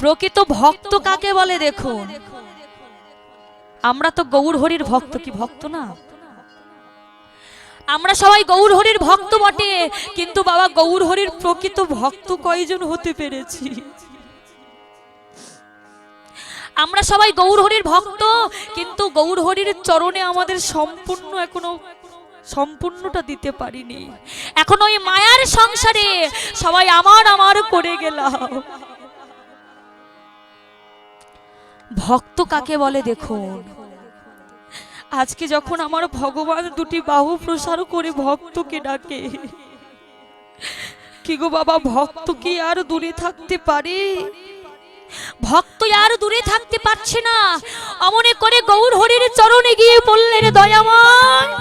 প্রকৃত ভক্ত কাকে বলে দেখুন। আমরা তো গৌর হরির ভক্ত, কি ভক্ত না? আমরা সবাই গৌর হরির ভক্ত বটে, কিন্তু বাবা গৌর হরির প্রকৃত ভক্ত কয়জন হতে পেরেছি? আমরা সবাই গৌর হরির ভক্ত, কিন্তু গৌর হরির চরণে আমাদের সম্পূর্ণ এখনো সম্পূর্ণটা দিতে পারিনি। এখন ওই মায়ার সংসারে সবাই আমার আমার করে গেলাম। ভক্ত কাকে বলে দেখুন। আজকে যখন আমার ভগবান দুটি বাহু প্রসার করে ভক্তকে ডাকে, কি গো বাবা, ভক্ত কি আর দূরে থাকতে পারে? ভক্ত আর দূরে থাকতে পারছে না। অমনে করে গৌর হরির চরণে গিয়ে বললেন, দয়াময়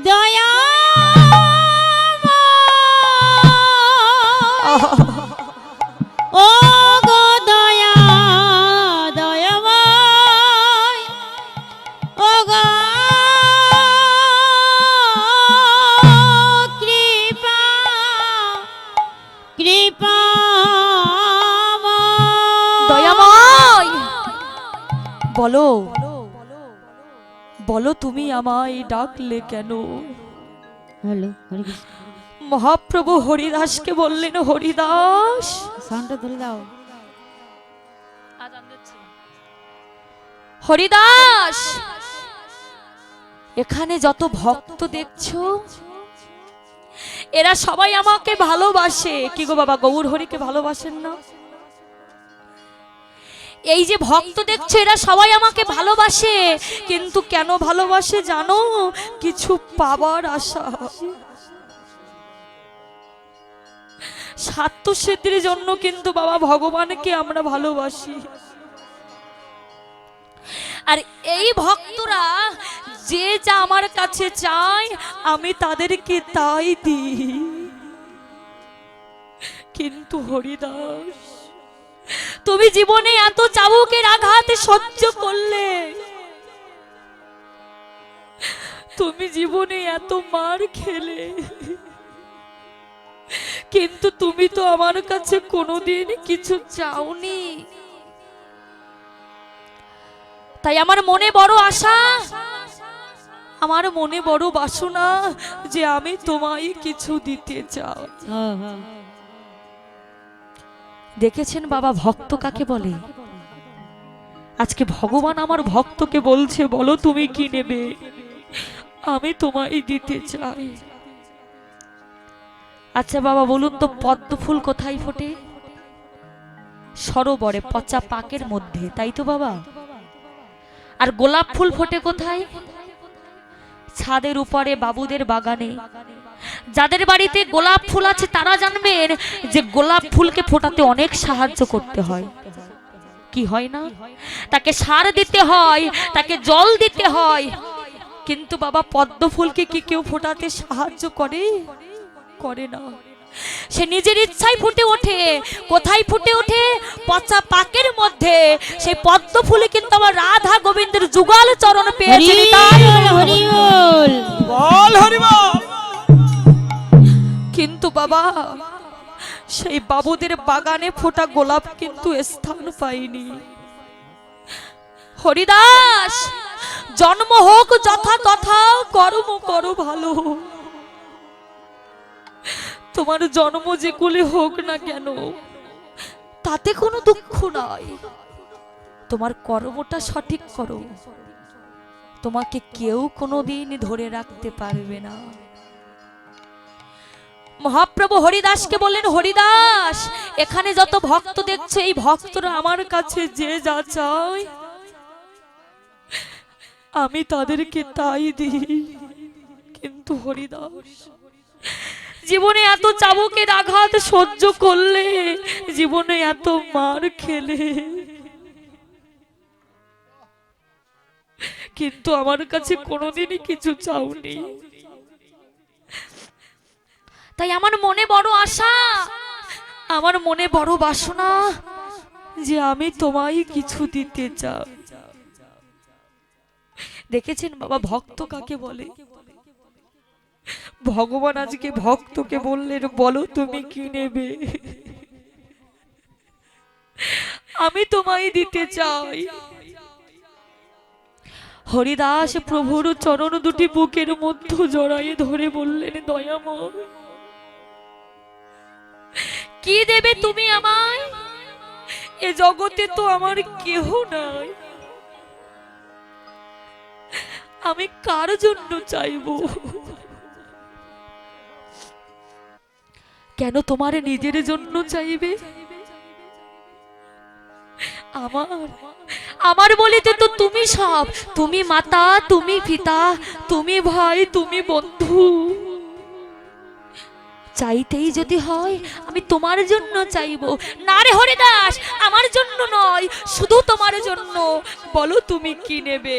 দয়া ও গো দয়া দয়াময় ও গো কৃপা কৃপা দয়াময় বলো বলো তুমি আমায় ডাকলে কেন? হ্যালো হরে কৃষ্ণ। মহাপ্রভু হরিদাসকে বললেন, হরিদাস সাউন্ডটা ধরে দাও। হরিদাস, এখানে যত ভক্ত দেখছো এরা সবাই আমাকে ভালোবাসে। কি গো বাবা, গৌর হরিকে ভালোবাসেন না? এই যে ভক্ত দেখছো এরা সবাই আমাকে ভালোবাসে, কিন্তু কেন ভালোবাসে জানো? কিছু পাবার আশা, স্বার্থ সিদ্ধির জন্য কিন্তু বাবা ভগবানকে আমরা ভালোবাসি। আর এই ভক্তরা যে যা আমার কাছে চায় আমি তাদেরকে তাই দিই। কিন্তু হরিদাস, তুমি জীবনে এত চাবুকের আঘাত সহ্য করলে, তুমি জীবনে এত মার খেলে, কিন্তু তুমি তো আমার কাছে কোনোদিন কিছু চাওনি। তাই আমার মনে বড় আশা, আমার মনে বড় বাসনা যে আমি তোমায় কিছু দিতে চাই। দেখেছেন বাবা, ভক্ত কাকে বলে? আজকে ভগবান আমার ভক্তকে বলছে, বলো তুমি কি নেবে, আমি তোমায় দিতে চাই। আচ্ছা বাবা বলুন তো, পদ্ম ফুল কোথায় ফোটে? সরোবরে, পচা পাকের মধ্যে, তাই তো বাবা? আর গোলাপ ফুল ফোটে কোথায়? ছাদের উপরে, বাবুদের বাগানে। যাদের বাড়িতে গোলাপ ফুল আছে তারা জানবেন যে গোলাপ ফুলকে ফোটাতে অনেক সাহায্য করতে হয়। কি হয় না? তাকে সার দিতে হয়, তাকে জল দিতে হয়। কিন্তু বাবা পদ্ম ফুলকে কি কেউ ফোটাতে সাহায্য করে? করে না। সে নিজের ইচ্ছায় ফুটে ওঠে। কোথায় ফুটে ওঠে? পচা পাকের মধ্যে। সেই পদ্ম ফুলে কিন্তু আমার রাধা গোবিন্দের যুগল চরণ পেয়েছে। কিন্তু বাবা সেই বাবুদের বাগানে ফোটা গোলাপ কিন্তু স্থান পায়নি। হরিদাস, জন্ম হোক যথা তথা, কর্ম করো ভালো। তোমার জন্ম যে কুলে হোক না কেন তাতে কোনো দুঃখ নাই। তোমার কর্মটা সঠিক করো, তোমাকে কেউ কোনোদিন ধরে রাখতে পারবে না। মহাপ্রভু হরিদাসকে বললেন, হরিদাস, এখানে যত ভক্ত দেখছে এই ভক্তরা আমার কাছে যে যা চায় আমি তাদেরকে তাই দিই। কিন্তু হরিদাস, জীবনে এত চাবুকের আঘাত সহ্য করলে, জীবনে এত মার খেলে, কিন্তু আমার কাছে কোনোদিনই কিছু চাওনি। তাই আমার মনে বড় আশা, আমার মনে বড় বাসনা যে আমি তোমায় কিছু দিতে চাই। দেখেছেন বাবা, ভক্ত কাকে বলে? ভগবান আজকে ভক্তকে বললেন, বলো তুমি কি নেবে। আমি তোমায় দিতে চাই। হরিদাস প্রভুর চরণ দুটি বুকের মধ্যে জড়াইয়ে ধরে বললেন, দয়াময়, কি দেবে তুমি আমায়? এ জগতে তো আমার কেহ নাই, আমি কার জন্য চাইবো? কেন তোমার নিজের জন্য চাইবে? আমার বলিতে তো তুমি সব, তুমি মাতা, তুমি পিতা, তুমি ভাই, তুমি বন্ধু। চাইতেই যদি হয় আমি তোমার জন্য চাইবো। না রে হরিদাস, আমার জন্য নয়, শুধু তোমার জন্য। বলো তুমি কি নেবে?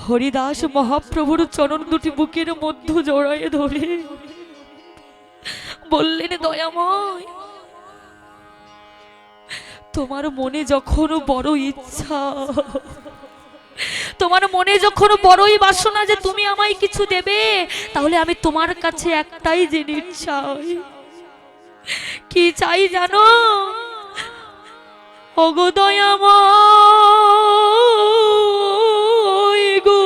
হরিদাস মহাপ্রভুর চরণ দুটি বুকের মধ্যে জড়াইয়ে ধরে বললেন, দয়াময়, তোমার মনে যখন বড় ইচ্ছা, তোমার মনে যখন বড়ই বাসনা যে তুমি আমায় কিছু দেবে, তাহলে আমি তোমার কাছে একটাই জিনিস চাই। কি চাই জানো? ওগো দয়াময় গো,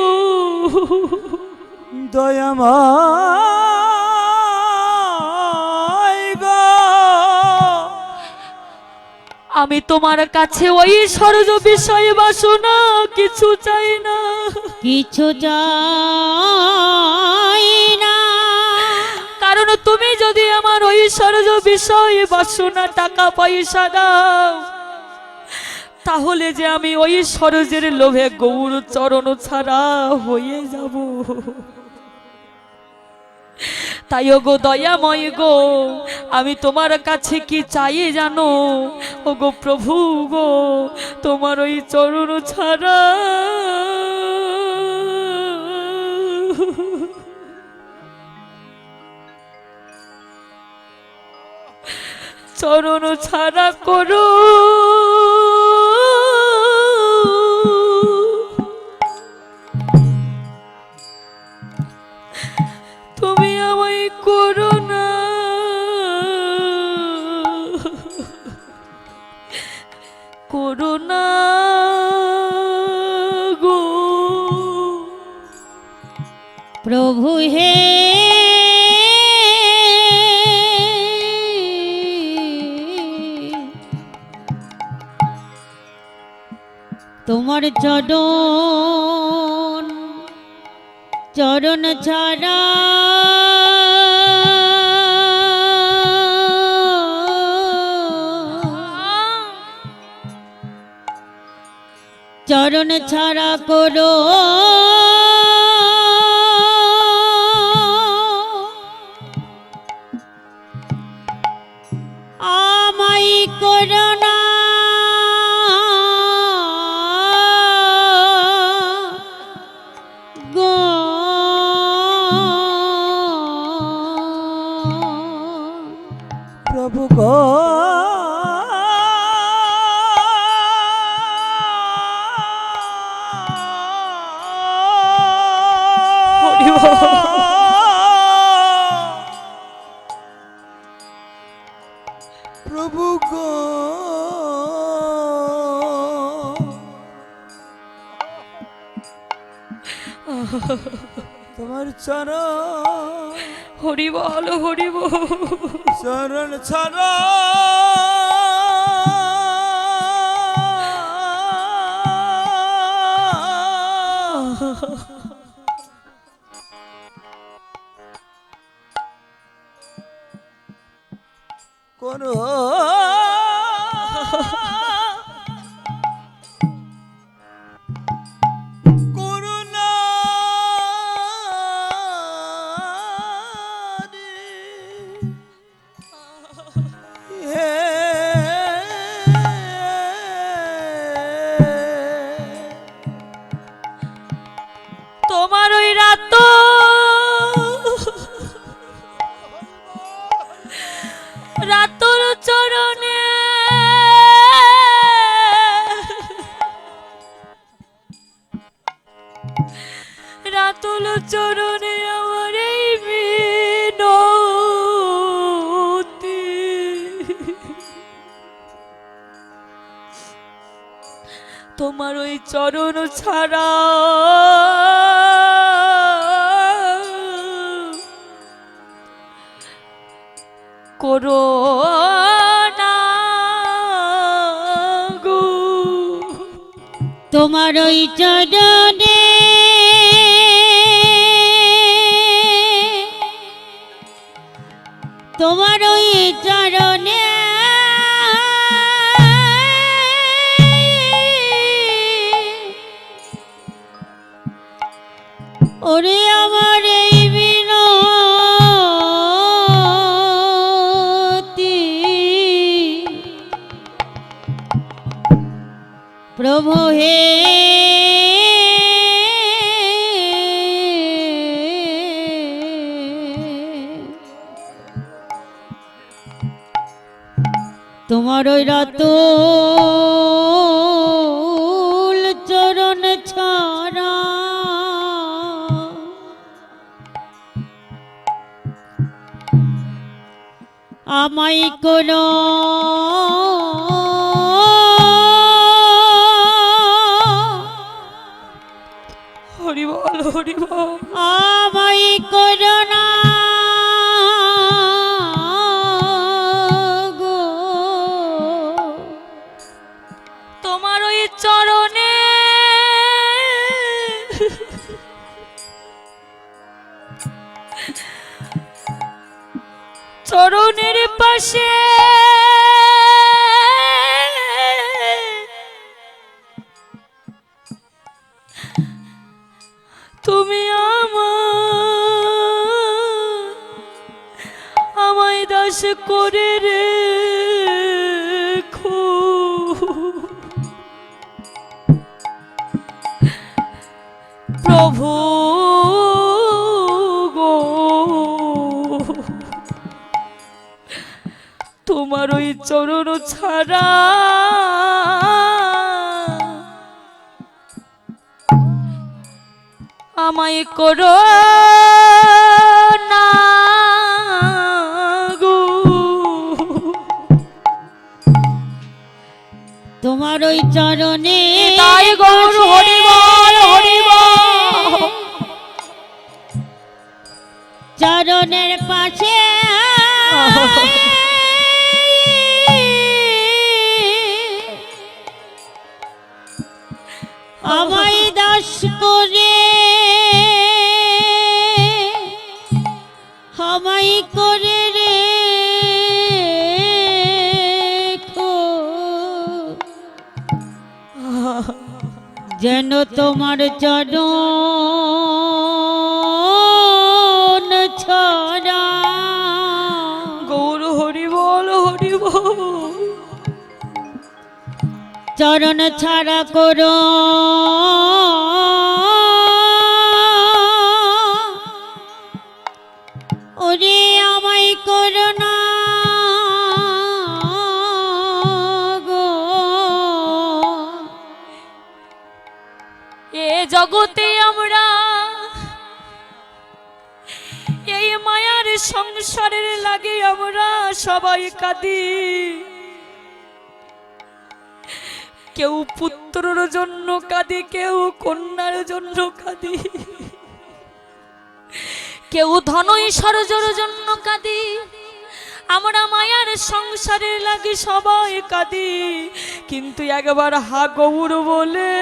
দয়াময় গো, আমি তোমার কাছে ওই সরজ বিষয় বাসনা কিছু চাই না, কিছু চাই না। কারণ তুমি যদি আমার ওই সরজ বিষয় বাসনা টাকা পয়সা দাও, তাহলে যে আমি ওই সরজের লোভে গৌর চরণ ছাড়া হয়ে যাব। তাই ওগো দয়াময় গো, আমি তোমার কাছে কি চাই জানো? ওগো প্রভু গো, তোমার ওই চরণ ছাড়া, চরণ ছাড়া করো তুমি আমায়, করো না, করো না গো প্রভু হে, তোমার চরণ চরণ ছাড়া চরণ ছাড়া করো আমায়, করো না গো প্রভু গো, প্রভু গো, তোমার চরণ, হরি বল, হরি বল। চরণ ছাড়া কোন করুণা তোমার ওই রাত রাতর চরণে রাতুল চরণে আমার এই মিনতি, তোমার ওই চরণ ছাড়া করো না গো। তোমার ওই চরণে তোমার ওই চরণে ওরে আমার এই বিনতি প্রভু হে তোমার ওই রাতুল চরণ ছাড়া আমায় কোনো হরি বল হরি বল। আমায় কোনো না গো। তোমার ওই চরণে চরণের পাশে তুমি আমায় দাস করে রেখো। প্রভু গো তোমার ওই চরণ ছাড়া আমায় করো না গো। তোমার ওই চরণে তাই গৌর হরি বল হরি বল। চরণের পাশে আমায় দাস করে আমায় করে রেখো যেন তোমার চরণ ছড়া গৌর হরি বল হরি বল। চরণ ছাড়া করো ওরে আমায় করো না গো। এ জগতে আমরা এই মায়ার সংসারের লাগে আমরা সবাই কাঁদি। কেউ পুত্রের জন্য কাঁদি, কেউ কন্যার জন্য কাঁদি, কেউ ধন ঐশ্বর্যের জন্য কাঁদি। আমরা মায়ার সংসারের লাগে সবাই কাঁদি, কিন্তু একবার হা গৌর বলে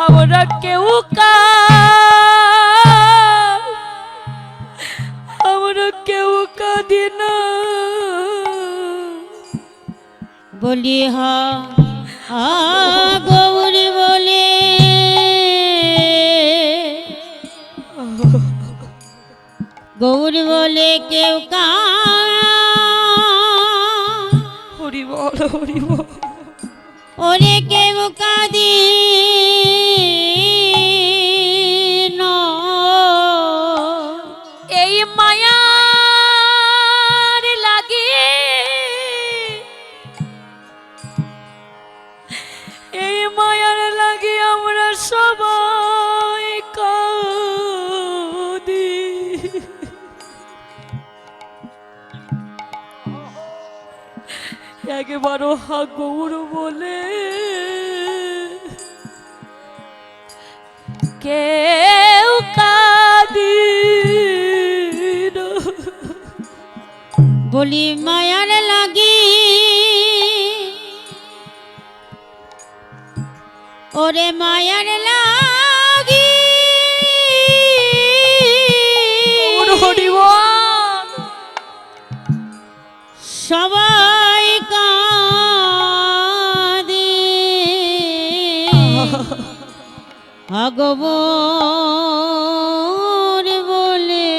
আমরা কেউ আমরা কেউ কাঁদি না। বলি হা গৌরী বলে গৌরী বলে কেউ হরি বল হরি বল। ওরে কেউ কাঁদি না। এই মায়ার লাগে এই মায়ার লাগে আমরা সবাই কাঁদি। একবারও হা গৌর বলে কেউ কাঁদি না। বলি মায়ার লাগি ওরে মায়ার লাগি গৌর হরি বল। সবাই কাঁদে ভগবান বলে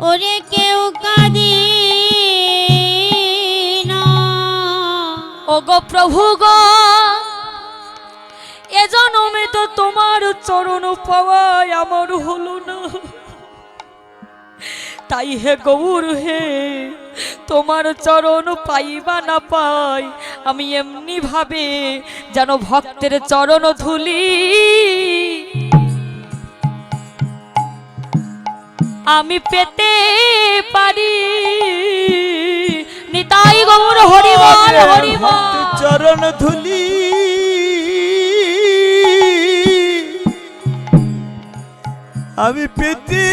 ওরে কেউ কাঁদে না। ওগো প্রভু গো, এ জন্মে তো তোমার চরণ পাওয়াই আমার হলো না, তাই হে গৌর হে, তোমার চরণ পাইবা না পাই আমি এমনি ভাবে যেন ভক্তের চরণ ধুলি আমি পেতে পারি। নিতাই গৌর হরি বল হরি বল। ভক্তের চরণ ধুলি আমি পেতে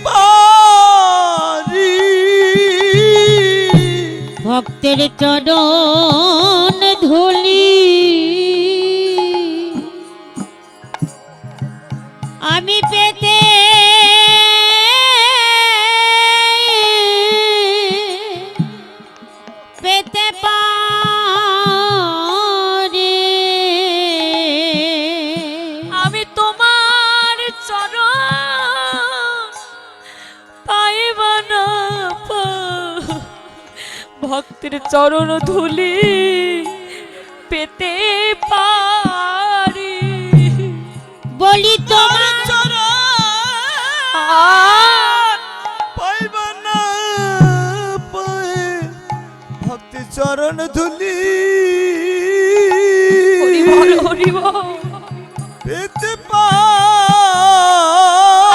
পারি। ভক্তের চরণ ধুলি আমি পেতে পেতে পারি। আমি তোমার চরণ পাইবা না পাই ভক্তের চরণ ধুলি পেতে পারি। বলি তোমার পাইবা না পায় ভক্তের চরণ ধুলি হরি বল হরি বল। পেতে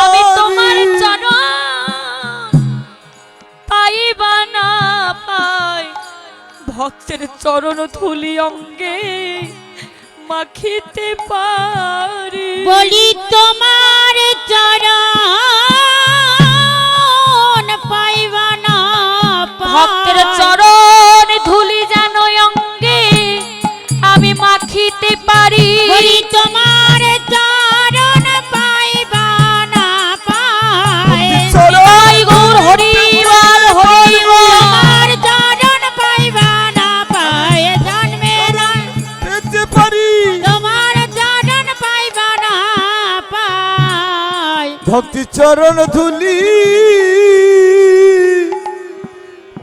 আমি পারি। তোমার চরণ পাইবা না পাই ভক্তের চরণ ধুলি অঙ্গে মাখিতে পারি। বলি তোমার চরণ পাইবা না ভক্তের পাই। চরণ ধুলি যেন অঙ্গে আমি মাখিতে পারি। বলি তোমার চরণ পাইবা না পাই। নিতাই গৌর হরি বল হরি বল। তোমার চরণ পাইবা না পাই জন্মে না। পেতে পারি। তোমার চরণ পাইবা না পাই। ভক্তি চরণ ধুলি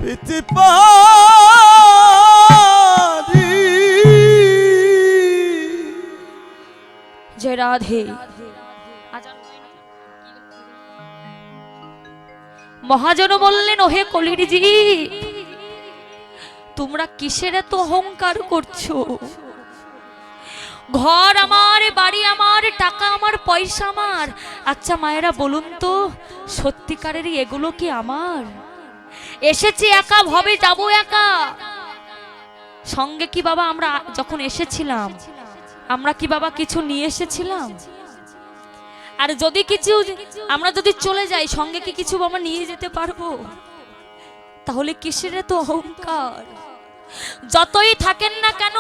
পেতে পারি। জয় রাধে। মহাজন বললেন ওহে কলির জি, তোমরা কিসের এত অহংকার করছো? ঘর আমার, বাড়ি আমার, টাকা আমার, পয়সা আমার। আচ্ছা মায়েরা বলুন তো, সত্যিকারেরই এগুলো কি আমার? এসেছি একা, ভবে যাবো একা। সঙ্গে কি বাবা আমরা যখন এসেছিলাম আমরা কি বাবা কিছু নিয়ে এসেছিলাম? আর যদি কিছু আমরা যদি চলে যাই সঙ্গে কি কিছু বাবা নিয়ে যেতে পারবো? তাহলে কিসের এত অহংকার? যতই থাকেন না কেন